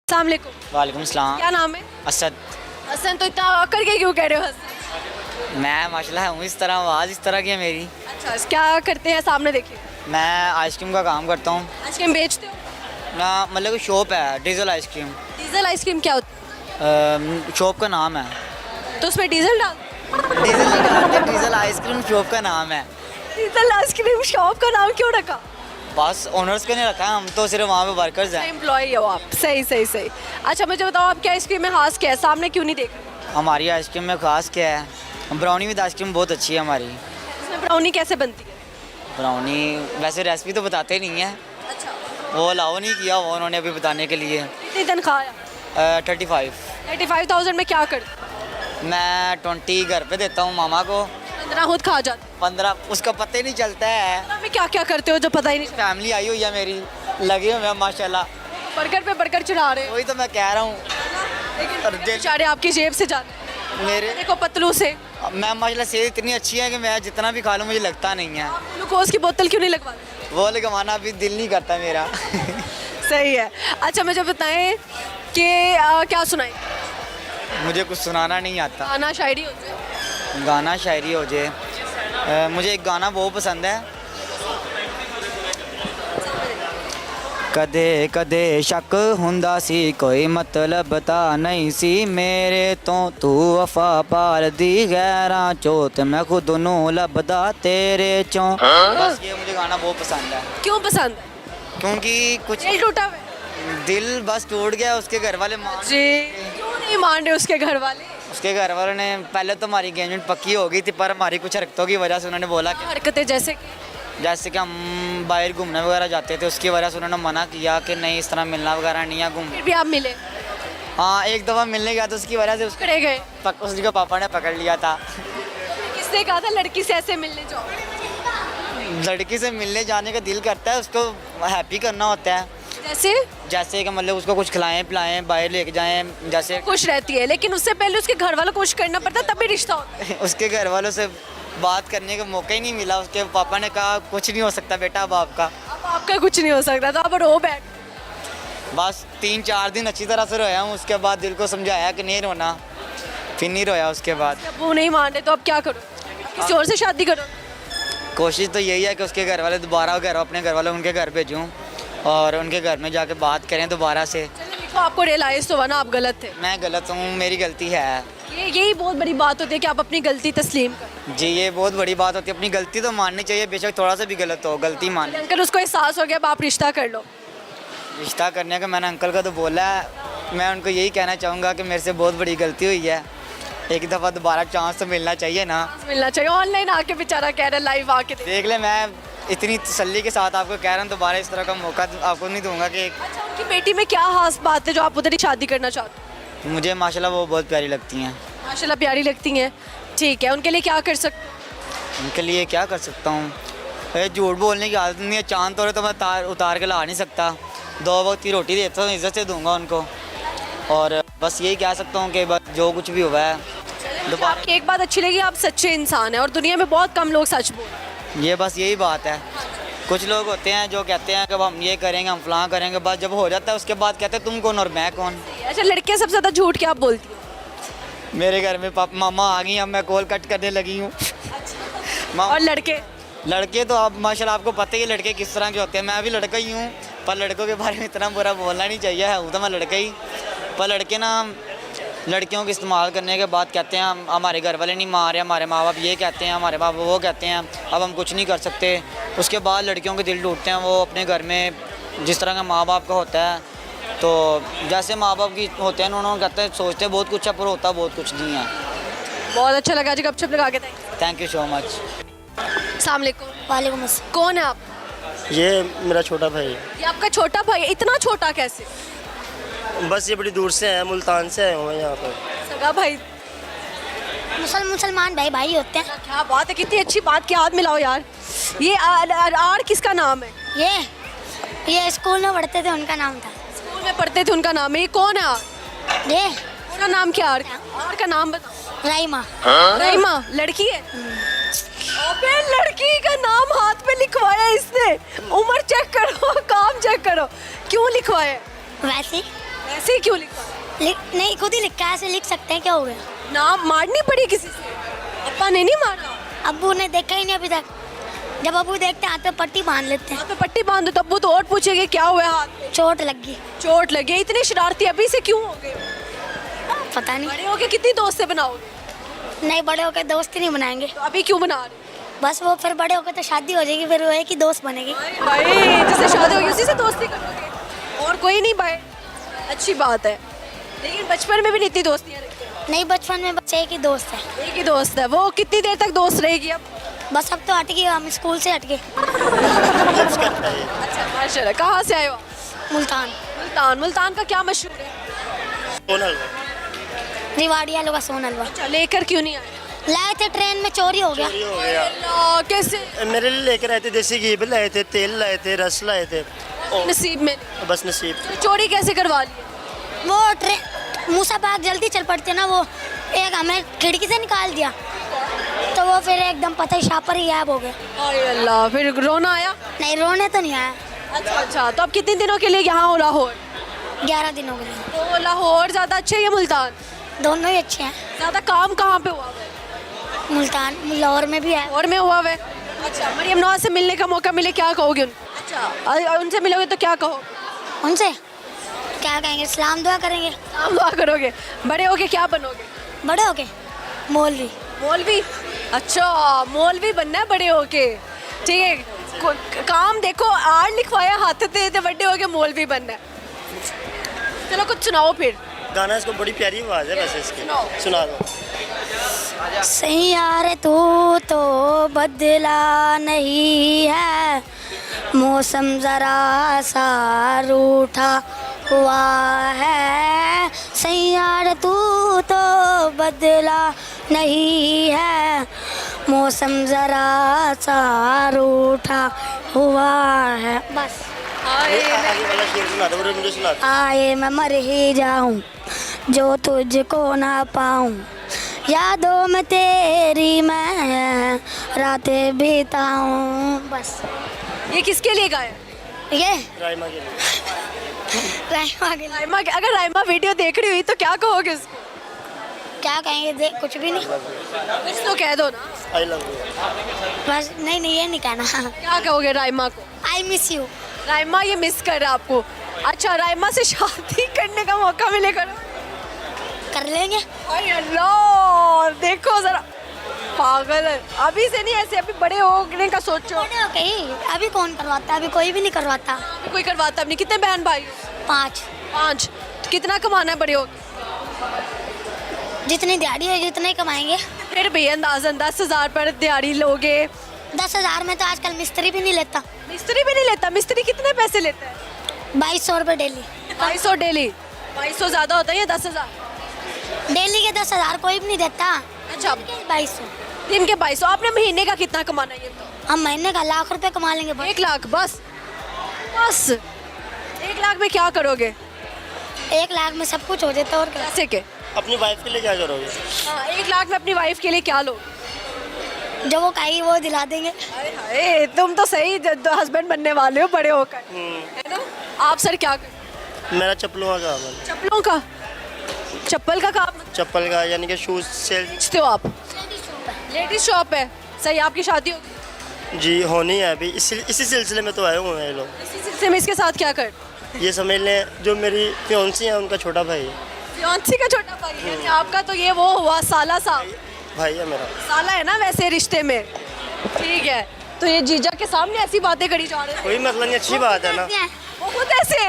अस्सलाम वालेकुम। वालेकुम सलाम। क्या नाम है? असद। हसन, तो इतना आकर के क्यों कह रहे हो हसन? मैं माशाल्लाह हूँ इस तरह, आवाज़ इस तरह की है मेरी। अच्छा, क्या करते हैं सामने देखिए? मैं आइसक्रीम का काम करता हूँ। आइसक्रीम बेचते हो? ना मतलब कि शॉप है डीजल आइसक्रीम। डीजल आइसक्रीम क्या होता है? शॉप का नाम है। तो उसमें डीजल डाल। डीजल नहीं डालते, डीजल आइसक्रीम शॉप का नाम है। डीजल आइसक्रीम शॉप का नाम क्यों रखा? बस ओनर्स को नहीं रखा है, हम तो सिर्फ वहाँ पे वर्कर्स हैं। एम्प्लॉय हो आप? सही सही सही। अच्छा मुझे बताओ, आपकी आइसक्रीम में खास क्या है? सामने क्यों नहीं देख रहे? हमारी आइसक्रीम में खास क्या है, ब्राउनी विद आइसक्रीम बहुत अच्छी है हमारी। इसमें ब्राउनी कैसे बनती है? ब्राउनी वैसे रेसिपी तो बताते नहीं हैं, अच्छा, वो अलाउ नहीं किया वो उन्होंने अभी बताने के लिए। कितनी तनख्वाह है? 35। 35,000 में क्या करते? मैं 20 घर पे देता हूँ मामा को, 15 खुद खा जाते 15 उसका पता ही नहीं चलता है। हो? में क्या क्या करते हो जो पता ही नहीं चलता? फैमिली आई हुई है मेरी, लगे हुए हैं माशाल्लाह। बर्गर पे बर्गर चढ़ा रहे हो, वही तो मैं कह रहा हूँ। लेकिन और बर्गर बेचारे आपकी जेब से जाते हैं। मेरे देखो पतलू से मैं माशाल्लाह सेहत इतनी अच्छी है कि मैं जितना भी खा लूँ मुझे लगता नहीं है। ग्लूकोज की बोतल क्यों नहीं लगवाते? वो लगवाना अभी दिल नहीं करता मेरा। सही है। अच्छा मुझे बताएं कि क्या सुनाएं? मुझे कुछ सुनाना नहीं आता। गाना शायरी हो जाए। गाना शायरी हो जाए। मुझे एक गाना बहुत पसंद है। कदे कदे शक हुंदा सी कोई मतलब ता नहीं सी मेरे तो तू वफा पाल दी गैरां चो ते मैं खुद नू लभदा तेरे चों। बस ये मुझे गाना बहुत पसंद है। क्यों पसंद है? क्योंकि कुछ दिल टूटा हुआ है? दिल बस टूट गया, उसके घर वाले मान जी, क्यों नहीं मान रहे उसके घर वाले? उसके घर वालों ने पहले तो हमारी एंगेजमेंट पक्की हो गई थी, पर हमारी कुछ हरकतों की वजह से उन्होंने बोला कि हरकतें जैसे कि जैसे कि हम बाहर घूमने वगैरह जाते थे, उसकी वजह से उन्होंने मना किया कि नहीं इस तरह मिलना वगैरह नहीं है घूम। फिर भी आप मिले, हाँ एक दफ़ा मिलने गया तो उसकी वजह से पकड़े गए? उसके पापा ने पकड़ लिया था। किसने कहा था लड़की से ऐसे मिलने जाओ? लड़की से मिलने जाने का दिल करता है, उसको हैप्पी करना होता है। जैसे जैसे कि मतलब उसको कुछ खिलाएं पिलाएं, बाहर लेके जाएं, जैसे खुश रहती है, लेकिन उससे पहले उसके घर वालों को खुश करना पड़ता है, तभी रिश्ता होता है। उसके घर वालों से बात करने का मौका ही नहीं मिला। उसके पापा ने कहा कुछ नहीं हो सकता बेटा अब आपका। अब आपका कुछ नहीं हो सकता, तो आप रो बैठ। बस 3-4 दिन अच्छी तरह से रोया हूँ, उसके बाद दिल को समझाया कि नहीं रोना, फिर नहीं रोया उसके बाद। जब वो नहीं मान रहे तो अब क्या करो? किसी और से शादी करो? कोशिश तो यही है कि उसके घर वाले दोबारा अपने घर वाले उनके घर भेजूँ और उनके घर में जाके बात करें दोबारा से। देखो आपको रियलाइज तो हुआ ना आप गलत थे। मैं गलत हूँ, मेरी गलती है। यही बहुत बड़ी बात होती है कि आप अपनी गलती तस्लीम करें। जी ये बहुत बड़ी बात होती है, अपनी गलती तो माननी चाहिए, बेशक थोड़ा सा भी गलत हो गलती मान। अंकल उसको एहसास हो गया, अब आप रिश्ता कर लो। रिश्ता करने का मैंने अंकल का तो बोला है, मैं उनको यही कहना चाहूँगा कि मेरे से बहुत बड़ी गलती हुई है, एक दफ़ा दोबारा चांस तो मिलना चाहिए ना। मिलना चाहिए। ऑनलाइन आके बेचारा कह रहा है लाइव आके देख ले, मैं इतनी तसल्ली के साथ आपको कह रहा हूँ, दोबारा इस तरह का मौका आपको नहीं दूंगा कि अच्छा उनकी बेटी में क्या खास बात है जो आप उधर ही शादी करना चाहते हो? मुझे माशाल्लाह वो बहुत प्यारी लगती हैं। माशाल्लाह प्यारी लगती हैं, ठीक है। उनके लिए क्या कर सकते? उनके लिए क्या कर सकता हूँ, झूठ बोलने की आदत नहीं है। चांद तोड़े तो मैं उतार के ला नहीं सकता, 2 वक्त की रोटी देता हूँ, इज्जत से दूंगा उनको। और बस यही कह सकता हूँ कि बस जो कुछ भी हुआ है दोबारा। आपकी एक बात अच्छी लगी, आप सच्चे इंसान हैं और दुनिया में बहुत कम लोग सच बोलते हैं। ये बस यही बात है। कुछ लोग होते हैं जो कहते हैं कि अब हम ये करेंगे हम फलां करेंगे, बस जब हो जाता है उसके बाद कहते हैं तुम कौन और मैं कौन। अच्छा लड़कियाँ सबसे ज़्यादा झूठ क्या बोलती हैं? मेरे घर में पापा मामा आ गई, अब मैं कॉल कट करने लगी हूँ। और लड़के तो आप माशाल्लाह आपको पता ही है लड़के किस तरह के होते हैं। मैं भी लड़का ही हूँ, पर लड़कों के बारे में इतना बुरा बोलना नहीं चाहिए, है तो मैं लड़का ही। पर लड़के ना लड़कियों को इस्तेमाल करने के बाद कहते हैं हमारे घर वाले नहीं मान रहे, हमारे माँ बाप ये कहते हैं, हमारे बाप वो कहते हैं, अब हम कुछ नहीं कर सकते। उसके बाद लड़कियों के दिल टूटते हैं। वो अपने घर में जिस तरह का माँ बाप का होता है, तो जैसे माँ बाप की होते हैं उन्होंने कहते हैं सोचते हैं बहुत कुछ है, पर होता बहुत कुछ नहीं है। बहुत अच्छा लगा जी, गपशप लगा के। Thank you so much. अस्सलाम वालेकुम। वालेकुम अस्सलाम। कौन है आप? ये मेरा छोटा भाई है। ये आपका छोटा भाई? इतना छोटा कैसे? बस ये बड़ी दूर से है, मुल्तान से आए हुए हैं यहाँ पर। सगा भाई? मुसलमान भाई भाई होते हैं। क्या बात है, कितनी अच्छी बात की, हाथ मिलाओ यार। ये आर किसका नाम है? ये स्कूल में पढ़ते थे उनका नाम था। स्कूल में पढ़ते थे उनका नाम है। ये कौन है आर? ये पूरा नाम क्या आर? आर का नाम बताओ। राइमा। रहीमा लड़की है? अबे लड़की का नाम हाथ पे लिखवाया इसने। उम्र चेक करो, काम चेक करो, क्यों लिखवाया? वैसे ऐसे ही क्यों लिखा? नहीं खुद ही लिखा है, ऐसे लिख सकते हैं, क्या हो गया। नाम मारनी पड़ी किसी से? अप्पा ने नहीं मारा? अब्बू ने देखा ही नहीं अभी तक। जब अब्बू देखते हैं हाथ पे पट्टी बांध लेते हैं। हाथ पे पट्टी बांध दो, तब वो तो और पूछेंगे क्या हुआ है हाथ में? चोट लग गई। चोट लगी। इतने शरारती अभी से क्यों हो गए? पता नहीं। बड़े होके कितनी दोस्तें बनाओगे? नहीं, बड़े होकर दोस्त नहीं बनाएंगे। तो अभी क्यों बना रहे? बस वो फिर बड़े होकर तो शादी हो जाएगी, फिर वो एक ही दोस्त बनेगी। भाई जिससे शादी होगी उसी से दोस्ती करोगे और कोई नहीं भाई। अच्छी बात है, लेकिन बचपन में भी नहीं इतनी दोस्तियाँ रखते? नहीं, बचपन में बस एक ही दोस्त है। एक ही दोस्त है। वो कितनी देर तक दोस्त रहेगी अब? बस अब तो हट गए, हम स्कूल से हट गए। अच्छा माशाल्लाह। कहाँ से आए हो? मुल्तान। मुल्तान। मुल्तान का क्या मशहूर है? कौन हलवा? रिवाड़ी आलू का सोन हलवा। अच्छा, लेकर क्यों नहीं आए? लाए थे, ट्रेन में चोरी हो गया। चोरी हो गया। अल्लाह, कैसे? मेरे लिए लेकर आए थे, देसी घी भी लाए थे, तेल लाए थे, रस लाए थे। नसीब में बस नसीब। तो चोरी कैसे करवा ली? वो ट्रेन मूसा बाग जल्दी चल पड़ते ना, वो एक हमें खिड़की से निकाल दिया, तो वो फिर एकदम पता ही शाह पर ही गायब हो गए। अरे अल्लाह, फिर रोना आया? नहीं, रोने तो नहीं आया। अच्छा अच्छा। तो अब कितने दिनों के लिए यहाँ हो लाहौर? 11 दिन हो गए। तो लाहौर ज़्यादा अच्छा है या मुल्तान? दोनों ही अच्छे हैं। ज़्यादा काम कहाँ पे हुआ हुआ है? मुल्तान लाहौर में भी है। लाहौर में हुआ हुआ है। अच्छा, मरियम नवाज से मिलने का मौका मिले क्या कहोगे उनको? अच्छा, उनसे मिलोगे तो क्या कहो? उनसे क्या कहेंगे, सलाम दुआ करेंगे। आप दुआ करोगे। बड़े होके क्या बनोगे? बड़े हो गए मौलवी। मौलवी? अच्छा, मौलवी बनना है बड़े होके। ठीक है, काम देखो आर्ट लिखवाया हाथ ते ते बड़े होके मौलवी बनना है। चलो कुछ सुनाओ फिर। गाना इसको बड़ी प्यारी आवाज़ है वैसे इसकी, सुना दो। सही यार तू तो बदला नहीं है, मौसम जरा सा रूठा हुआ है। सही यार तू तो बदला नहीं है, मौसम जरा सा रूठा हुआ है। बस आगे वाला शेर सुना दो, मुझे सुना दो। आए मैं मर ही जाऊं जो तुझको ना पाऊं, यादों में तेरी मैं रातें बिताऊं। बस ये किसके लिए गाया? ये राइमा के लिए। राइमा के लिए। राइमा, अगर राइमा वीडियो देख रही हुई तो क्या कहोगे उसको? क्या कहेंगे, देख कुछ भी नहीं, कुछ तो कह दो ना। I love you. बस नहीं नहीं, ये नहीं कहना। क्या कहोगे राइमा को? I miss you. राइमा ये मिस कर रहा है आपको। अच्छा, राइमा से शादी करने का मौका मिले करो? कर लेंगे। अरे अल्लाह, देखो जरा पागल है। अभी से नहीं ऐसे, अभी बड़े होने का सोचो। बड़े हो गए, अभी कौन करवाता, अभी कोई भी नहीं करवाता। अभी कोई करवाता भी नहीं। कितने बहन भाई हो? 5। 5। तो कितना कमाना है बड़े हो? जितनी दिहाड़ी है जितना ही कमाएंगे। फिर भी अंदाजन 10,000 पर दिहाड़ी लोगे? 10,000 में तो आजकल मिस्त्री भी नहीं लेता। मिस्त्री भी नहीं लेता? मिस्त्री कितने पैसे लेता है? 2200 रुपये डेली। 2200 डेली? 2200 ज़्यादा होता है या 10,000? डेली के 10,000 कोई भी नहीं देता। अच्छा, 2200। दिन के 2200। आपने महीने का कितना कमाना है ये तो? हम महीने का 1,00,000 रुपये कमा लेंगे बस। 1 लाख बस? बस 1 लाख में क्या करोगे? 1 लाख में सब कुछ हो जाता। और क्या। कैसे के? अपनी वाइफ के लिए क्या करोगे? हाँ, 1 लाख में अपनी वाइफ के लिए क्या लो? जो वो कहेगी वो दिला देंगे। हाय हाय, तुम तो सही हस्बैंड बनने वाले हो बड़े होकर, है ना? आप सर क्या कर? मेरा चप्पलों का काम है। चप्पलों का? चप्पल का काम चप्पल का यानी कि शूज सेल। बेचते हो आप? लेडीज शॉप है। सही, आपकी शादी होगी? जी होनी है अभी, इसी सिलसिले में तो आए हुए हैं ये लोग। इसी सिलसिले में इसके साथ क्या कर? ये समझ लें जो मेरी फियोंसी है उनका छोटा भाई है। फियांसी का छोटा भाई है? यानी आपका तो ये वो हुआ साला सा। भाई है मेरा। साला है ना वैसे रिश्ते में। ठीक है, तो ये जीजा के सामने ऐसी बातें करी जा रहे हैं। कोई मतलब नहीं, अच्छी बात है ना। वो खुद ऐसे